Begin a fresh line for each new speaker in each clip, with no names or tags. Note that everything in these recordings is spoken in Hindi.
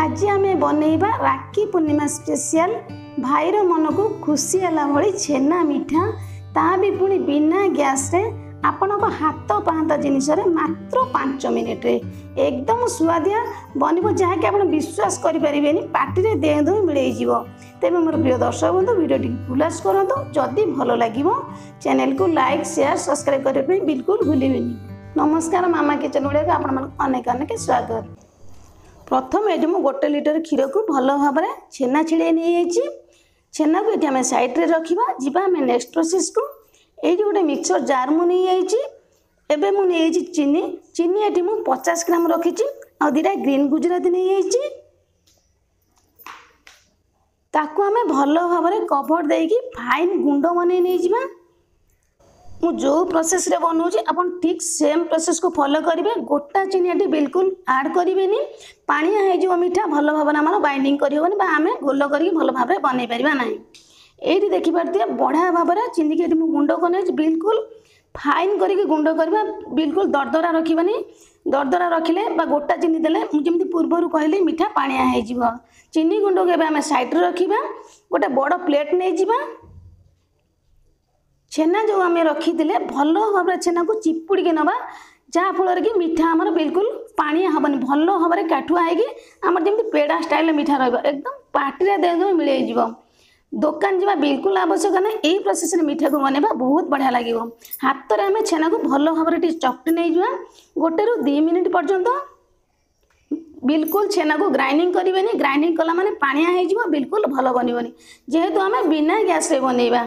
आज आम बनइबा राखी पूर्णिमा स्पेशल भाईर मन को खुशी है भाई छेना मिठा ता भी पुणी बिना गैस रे आपण हाथ पाहता जिनिस मात्र 5 मिनिट रे एकदम सुआदिया बनब जहाँकि आप विश्वास करें पार्टी दे दे मिल तेज मोर प्रिय दर्शक बंधु वीडियो पुलास करूँ जदि भल लगे चैनल को लाइक शेयर सब्सक्राइब करने बिल्कुल भूलें। नमस्कार मामा किचन वीडियो को अनेक अनेक स्वागत। प्रथम ये मुझे 1 लिटर क्षीर को भल भाव में छेना छिड़े नहीं छेना को ये आम सैड्रे रखा जीवा आम नेक्स्ट प्रोसेस को ये गोटे मिक्सर जार मुझे मुझे चीनी चीनी ये मुझे 50 ग्राम रखी आ 2टा ग्रीन गुजराती नहीं ताकू आम भल भाव में कवर देकी फाइन गुंड बन नहीं मु जो प्रोसेस रे बनाऊँ अपन ठीक सेम प्रोसेस को फॉलो करेंगे। गोटा चीनी बिल्कुल ऐड करेंगे पानिया हो मीठा भल भाव में बाइंडिंग करहबनी आम गोल कर भल भाव में बनई पारा ना। ये देखिपे बढ़िया भाव में चीनी की गुंड कर बिल्कुल फाइन करके गुंड करवा बिल्कुल दरदरा रखनी दरदरा रखिले गोटा चीनी देले जमी पूर्वर कहली मीठा पानिया हो चीनी गुंड को आम साइड रखा गोटे बड़ प्लेट नहीं जावा छेना जो आम रखी भल भाव छेना को चिपुड़ी के नवा जहाँफल कि मीठा आमर बिल्कुल पानिया हेनी भल भाव में काठुआ होमर जमी पेड़ा स्टाइल मीठा रदम पार्टी दे मिल दुकान जावा बिल्कुल आवश्यक ना। यही प्रोसेस मीठा को बनवा बहुत बढ़िया लगे हाथ में आम छेना को भल भाव में चकटी नहीं जा 1 ରୁ 2 मिनिट पर्यंत बिल्कुल छेना को ग्राइंडिंग करें ग्राइंडिंग कला माने पानिया हो बिल्कुल भल बननी जेहेतु आम बिना गैस रे बनइबा।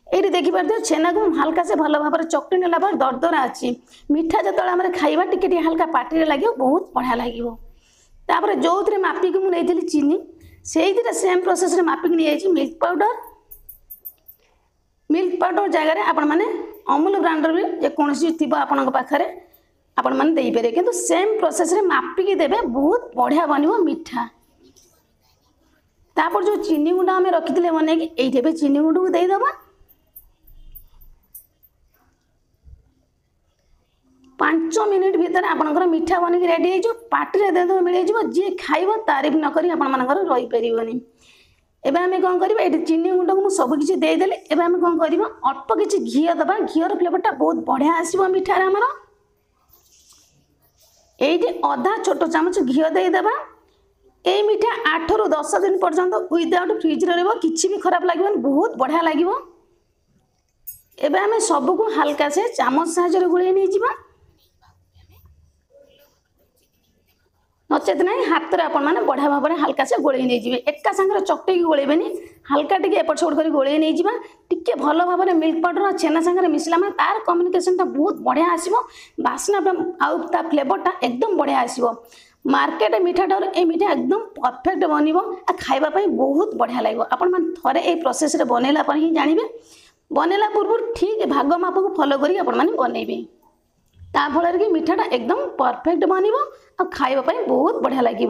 ये देखिपे छेना को हल्का से भल भाव में चकटी नेला दरदरा अच्छी मीठा जो आम खाइबा टिके हल्का पार्टी लगे बहुत बढ़िया लगे। जो थे मापिक मुझे चीनी से सेम प्रोसेस रे मापिक नहीं मिल्क पाउडर जगह आपण मैंने अमूल ब्रांडर भी जेकोसी थी आपण पाखे आपण मैंने देपारे किंतु सेम प्रोसेस रे मापिक देवे बहुत बढ़िया बनव मीठा। तापर जो चीनी गुंड आम रखी बन ये चीनी गुंड को देदेबा 5 मिनिट भितर आपंकर मीठा बनिक रेडी हो पार्टी दे मिल जी खाइब तारीफ नक रहीपरनी। एवं आम कौन करा ये चीनी गुंड को सबकि देदेले एवं आम कौन कर अल्प किसी घी दबा घीर फ्लेवरटा बहुत बढ़िया आसो मीठार आमर ये अधा छोट चामच घी देदेबा ये मीठा 8 ରୁ 10 दिन पर्यंत विदाउट फ्रिज रही भी खराब लगे बहुत बढ़िया लगे। एवं आम सबको हल्का से चामच साहाय्य गोले नहीं जावा नचेत ना हाथ में आपण मैंने बढ़िया भाव में हल्का से गोले नहीं जाए एका सांगे चकटे गोलेबे हल्का टी एपट सेपट कर गोले नहीं जावा टिके भल भाव में मिल्क पाउडर और छेना सांगे मिसला मैं तार कम्युनिकेशनटा बहुत बढ़िया आसो बास्ना आउ ता फ्लेवरटा एकदम बढ़िया आसो मार्केट मीठा ठार ये मीठा एकदम परफेक्ट बन खाइबापी बहुत बढ़िया लगे। आपण मैंने थोड़े ये प्रोसेस रे बनैला पर ही जानवे बनैला पूर्व ठीक भाग माप को फॉलो करी बनइबे ताफल कि मीठाटा एकदम परफेक्ट बनब आ खाइबापी बहुत बढ़िया लगे।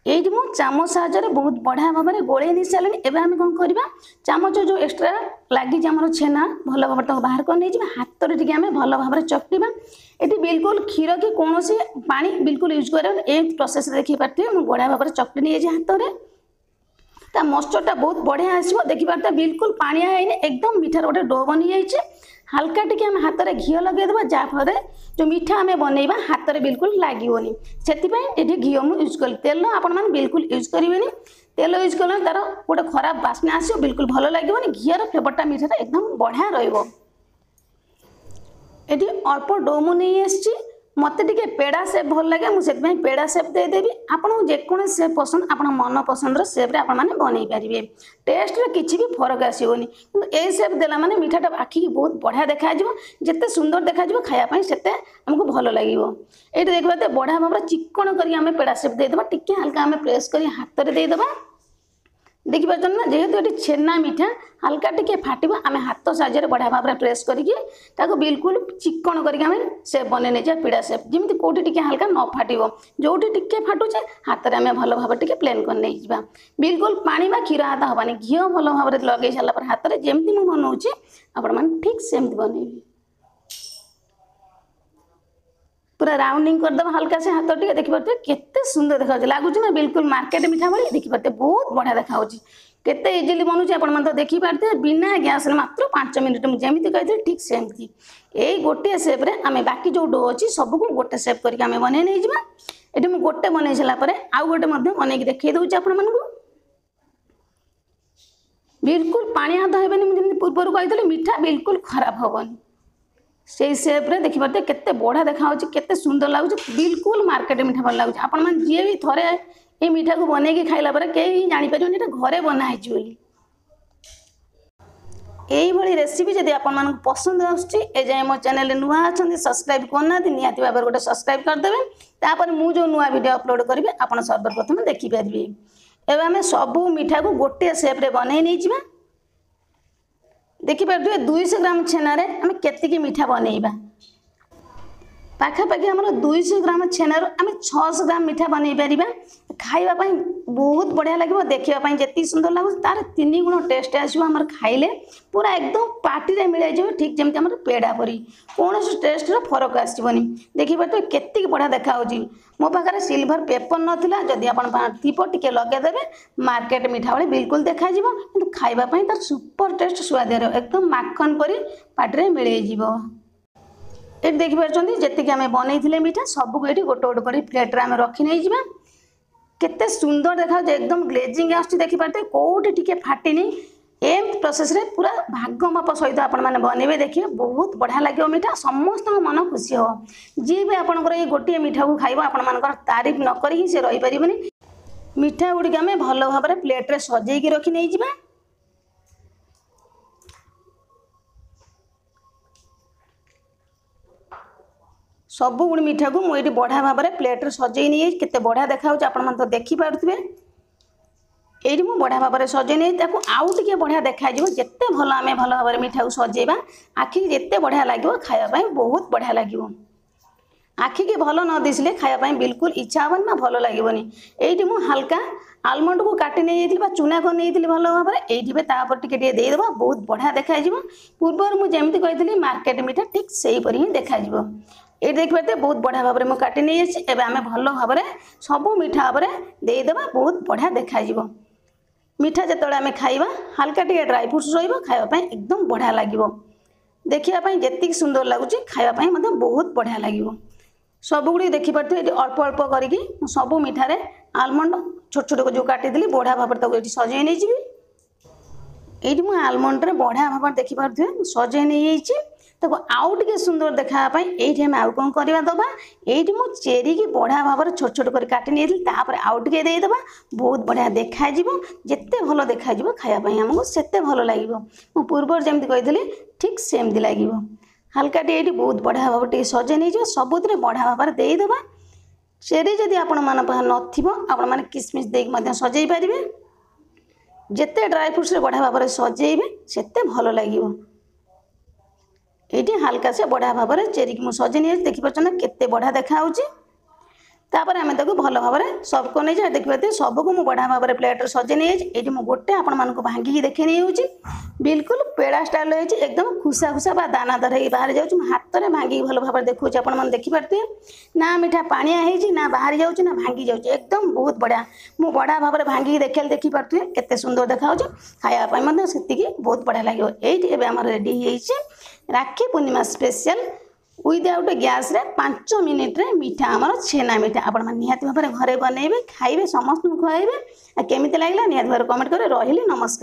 ये मुझे चामच साहाय्य बहुत बढ़िया भाव में गोले नहीं सारे एवं आम कौन करवा चामच जो एक्सट्रा लगी आम छेना भल भाव तक बाहर कर नहीं हाथ में आम भल भाव में चकटा ये बिल्कुल क्षीर कि कौन पानी बिल्कुल यूज कर प्रोसेस देखी पारे मुझे बढ़िया भाव में चकटी नहीं हाथ में ता मस्चरटा बहुत बढ़िया आसो देखिए बिल्कुल पानिया है एकदम मीठार गोटे डो बनी जाइए हल्का टी आम हाथ में घी लगेदेवा जहाँफल जो मीठा आम बनइबा हाथ में बिल्कुल लगोनी से ये घी मुझे यूज कल तेल आपने बिल्कुल यूज करेंगे तेल यूज कले तार गोटे खराब बास्ना आसो बिल्कुल भल लगे घीर फ्लेवरटा मीठा एकदम बढ़िया रही। अल्प डो मु नहीं आसी मत टे पेड़ा सेप भल लगे मुझे पेड़ा सेप देदेवी आपको जेको सेप पसंद आप मन पसंद सेप्रे आपने बनई पारे टेस्ट रे किसी भी फरक आसोनी कि ये सेप देला माने मीठाटा आखिक बहुत बढ़िया देखा जिते सुंदर देखा खायापी से आमको भल लगे। ये देखा बढ़िया भाव में चिकन कर पेड़ा सेप देदेबा टिके हल्का आम प्रेस कर हाथ में देदेबा देखिए ना जेहेतु ये छेना मीठा हल्का टी फाट आम हाथ साहाଯ୍य बढ़िया भाव में प्रेस करके बिल्कुल चिकन करके सेप बन नहीं पीड़ा सेप जमी कौटी टी हल्का न फाट जो टी फाटुचे हाथ में आम भल भाव टे प्लेन कर नहीं जा बिल्कुल पानी बा क्षीर हाथ हबानी घी भल भाव में लगे सारापर हाथ में जमी मुझे बनाऊँगी आपण मैंने ठीक सेमती बनइबी। पूरा राउंडिंग करदे हल्का से हाथ टे देखिए केते सुंदर देखा लगुच ना बिल्कुल मार्केट मिठा भाई देखिए बहुत बढ़िया देखा केते इजिली बनूँ आप देखी पारे बिना गैस मात्र 5 मिनिट मुझे कही ठीक सेमती यही गोटे सेप्रे आम बाकी जो डो अच्छी सबको गोटे सेप करके बन नहीं ये मुझे गोटे बन सारापर आउ गोटे बन देखी दूसरी आपण मानक बिल्कुल पानी हाथ हेनी मुझे पूर्वर कही मीठा बिल्कुल खराब हेनी से सेप्रे देखिए केते बढ़िया देखा केते सुंदर लगुच बिल्कुल मार्केट मीठा भल लगुच आपण मैंने जी भी थे ये मीठा को बनई खाइला कहीं जापर घरे बनाई यही रेसिपी जब आपन पसंद आए मो चैनल नुआ अच्छा सब्सक्राइब करना निहाती भाव गोटे सब्सक्राइब करदे तापर मु जो नुआ वीडियो अपलोड करी आप सर्वप्रथम देखिपारे एवं आम सबू मीठा को गोटे सेप्रे बनई नहीं देखिए 200 ग्राम छेना आम केतिकी मीठा बनइबा पाखापाखि आम 200 ग्राम छेनार आम 600 ग्राम मीठा बनई पार खावाई बहुत बढ़िया लगे देखापी जी सुंदर लगुच तार 3 गुण टेस्ट आसो खाइले पूरा एकदम पार्टी मिल जाए ठीक जमी आम पेड़ा परी कौन टेस्टर फरक आसबनी देखिए केत बढ़िया देखा मो पाखे सिल्वर पेपर नाला जदि आप टे लगेदेवे मार्केट मीठा भाई बिल्कुल देखा कि खावाई तार सुपर टेस्ट स्वाद एकदम माखन परी पार्टी मिल जाए ये देखिए जी आम बनई मीठा सबको ये गोटे गोटे कर प्लेट्रे आम रखी नहीं जावा केते सुंदर देखा एकदम ग्लेजिंग आखिपारे कौटे टी फाटिनी एम प्रोसेस रे पूरा भाग माप सहित आपने बनइबे देखिए बहुत बढ़िया लगे मीठा समस्त मन खुशी हो जी भी आपंकर ये गोटे मीठा को खाइब आपर तारीफ न करी से रही पारिबनी मीठा गुड़िक आम भल भाव में प्लेट्रे सजेकी रखी नहीं जावा सब गुण मीठा को मुझे बढ़िया भाव में प्लेट्रे सजे नहीं केते बढ़िया देखा आप देखिपे ये मुझे बढ़िया भाव में सजे नहीं आउ टे बढ़िया देखा जिते भल आम भल भाव में मीठा को सजेबा आखि जिते बढ़िया लगे खायापाई बहुत बढ़िया लगे आखि की भल न दिशले खायापाई बिल्कुल इच्छा हेनी ना भल लगे ये मुझे हल्का आलमंड को काटी नहीं चूना कर नहीं भल भाव में ये तापर टे देदेबा बहुत बढ़िया देखा पूर्वर मुझे कही मार्केट मीठा ठीक से ही देखा ये देखिए बहुत बढ़िया भाव में मुझे काटी नहीं आम भल भाव में सब मीठा भाव में देदेबा बहुत बढ़िया देखा मीठा जो आम खाइबा हल्का टे ड्राई फ्रुट्स रही एकदम बढ़िया लगे देखापी जी सुंदर लगुच खावाई बहुत बढ़िया लगे सबुड़ी देखिपे ये अल्प अल्प करके सब मीठार आलमंड छोट छोट जो काटी बढ़िया भाव में सजे नहीं ये मुझे आलमंड बढ़िया भाव में देखिपे सजे नहीं आउ टे सुंदर देखापी ये आम आउ कौन करवा दबा ये मुझे चेरी की बढ़िया भाव में छोट छोट कर काटी नहीं आउ टे देदेबा बहुत बढ़िया देखा जिते भल देखा खायापाई आमको सेते भल लगे मो पूर्वर जमी कही ठीक सेमती लगे हल्का टे ये बहुत बढ़िया भाव टे सजे नहीं सबुद बढ़िया भाव में देदेबा चेरी जदि आपण मैंने किसमिश देक सजे पारे जिते ड्राई फ्रुट्स बढ़िया भाव में सजेबे सेते भल लगे ये हल्का से बढ़िया भाव में चेरी की सजे नहीं देखिए केते बढ़िया देखा तापर आम ताको भल भाव में सर्व कर नहीं देखिए सबको मुझे बढ़िया भाव में प्लेट्रे सजे नहीं ये गोटे आपण मानक भांगिकी देखे नहीं बिल्कुल पेड़ा स्टाइल रही एकदम खुसा खुसा बा दानादार हो बाहर जाऊँ हाथ में भांगिकी भल भाव में देखा आप देखिपारे ना मीठा पानिया हो ना बाहरी जाऊँ ना भांगी जाऊँ एकदम बहुत बढ़िया मुझे बढ़िया भाव में भांगिकी देखा देखिपारे केते सुंदर देखा खायापाई से बहुत बढ़िया लगे ये आम रेडी राखी पूर्णिमा स्पेशल विदाउट गैस रे 5 मिनिट रे मीठा आमर छेना मीठा आपण निहाती भाव में घरे बनइबे खाइबे समस्त खुआइबे केमिति लागला निहाती भाव कमेंट करे रहिले नमस्कार।